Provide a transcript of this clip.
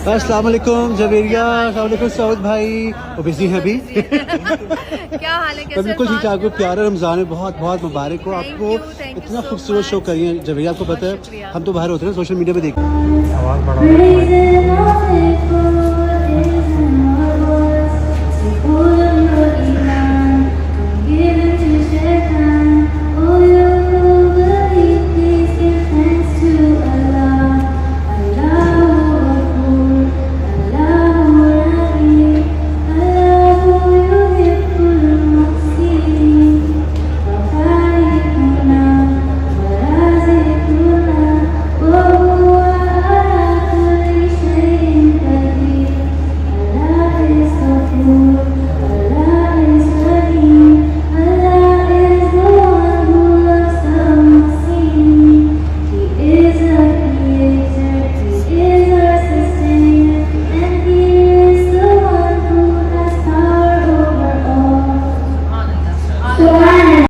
अस्सलाम वालेकुम जवेरिया, अस्सलाम वालेकुम सऊद भाई। वो बिजी है अभी। क्या हाल है? कैसे बिल्कुल ठीक ठाक। प्यारा रमज़ान है, बहुत बहुत मुबारक हो Thank आपको। you, thank you इतना so खूबसूरत शो much। करिए जवेरिया, आपको पता बहुत है शुक्रिया। हम तो बाहर होते हैं सोशल मीडिया पे देखते हैं। आवाज़ बढ़ा Subhanallah.